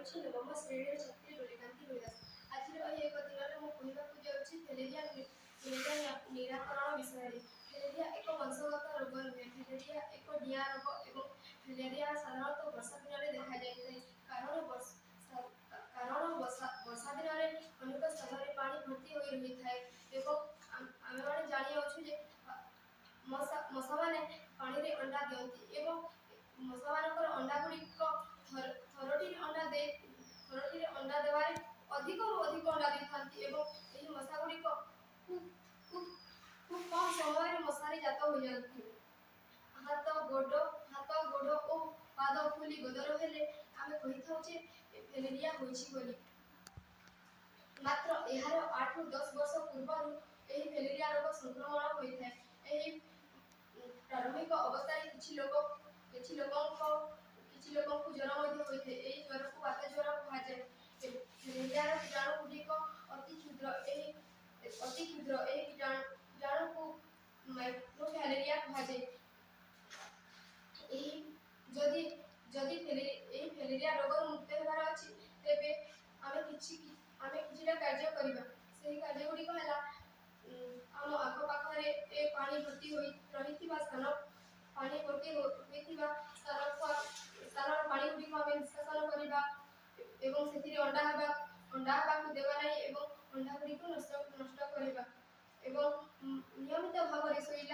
ହେଉଛି ନବମ ଶ୍ରେଣୀର ଛାତ୍ରୀ ଟୁଲିକାନ୍ତି ରୋହିଦାସ। ଆଜିର ଏହି ଏକ ଦିନରେ ମୁଁ କହିବାକୁ ଯାଉଛି ଫିଲେରିଆ ନିରାକରଣ ବିଷୟରେ। ଫିଲେରିଆ ଏକ ବଂଶଗତ ରୋଗ ନୁହେଁ। ଫିଲେରିଆ ଏକ ଡିଆଁ ରୋଗ ଏବଂ ଫିଲେରିଆ ସାଧାରଣତଃ ବର୍ଷା ଦିନରେ ଦେଖାଯାଇଥାଏ। କାରଣ ବର୍ଷା ଦିନରେ ଅନେକ ସ୍ଥାନରେ ପାଣି ଭର୍ତ୍ତି ହୋଇ ରହିଥାଏ ଏବଂ ଆମେମାନେ ଜାଣିଅଛୁ ଯେ ମଶାମାନେ ପାଣିରେ ଅଣ୍ଡା ଦିଅନ୍ତି ଏବଂ ମଶାମାନଙ୍କର ଅଣ୍ଡା ଗୁଡ଼ିକ ଥରଟିରେ ଅଣ୍ଡା ଦେବାରେ ଅଧିକରୁ ଅଧିକ ଅଣ୍ଡା ଦେଇଥାନ୍ତି ଏବଂ ଏହି ମଶା ଗୁଡ଼ିକ ଖୁବ୍ କମ୍ ସମୟରେ ମଶାରେ ଜାତ ହୋଇଯାନ୍ତି। ହାତ ଗୋଡ଼ ଓ ପାଦ ଫୁଲି ଗଦର ହେଲେ ଆମେ କହିଥାଉ ଯେ ଫିଲେରିଆ ହୋଇଛି ବୋଲି। ମାତ୍ର ଏହାର 8 ରୁ 10 ବର୍ଷ ପୂର୍ବରୁ ଏହି ଫିଲେରିଆ ରୋଗ ସଂକ୍ରମଣ ହୋଇଥାଏ। ଏହି ପ୍ରାରମ୍ଭିକ ଅବସ୍ଥାରେ କିଛି ଲୋକଙ୍କୁ ଜ୍ୱର ମଧ୍ୟ ହୋଇଥାଏ। ଏହି ଜ୍ୱରକୁ ବାତ ଜ୍ୱର କୁହାଯାଏ। ଫିଲେରିଆର କୀଟାଣୁ ଗୁଡ଼ିକ ଅତି କ୍ଷୁଦ୍ର। ଏହି କୀଟାଣୁକୁ ମାଇକ୍ରୋଫିଲେରିଆ କୁହାଯାଏ। ଯଦି ଏହି ଫିଲେରିଆ ରୋଗରୁ ମୁକ୍ତ ହେବାର ଅଛି ତେବେ ଆମେ କିଛିଟା କାର୍ଯ୍ୟ କରିବା। ସେହି କାର୍ଯ୍ୟ ଗୁଡ଼ିକ ହେଲା ଆମ ଆଖପାଖରେ ପାଣି ଭର୍ତ୍ତି ହୋଇ ରହିଥିବା ସ୍ଥାନର ପାଣି ଗୁଡ଼ିକୁ ଆମେ ନିଷ୍କାସନ କରିବା ଏବଂ ସେଥିରେ ଅଣ୍ଡା ହେବାକୁ ଦେବା ନାହିଁ ଏବଂ ଅଣ୍ଡା ଗୁଡ଼ିକୁ ନଷ୍ଟ କରିବା ଏବଂ ନିୟମିତ ଭାବରେ ଶୋଇଲା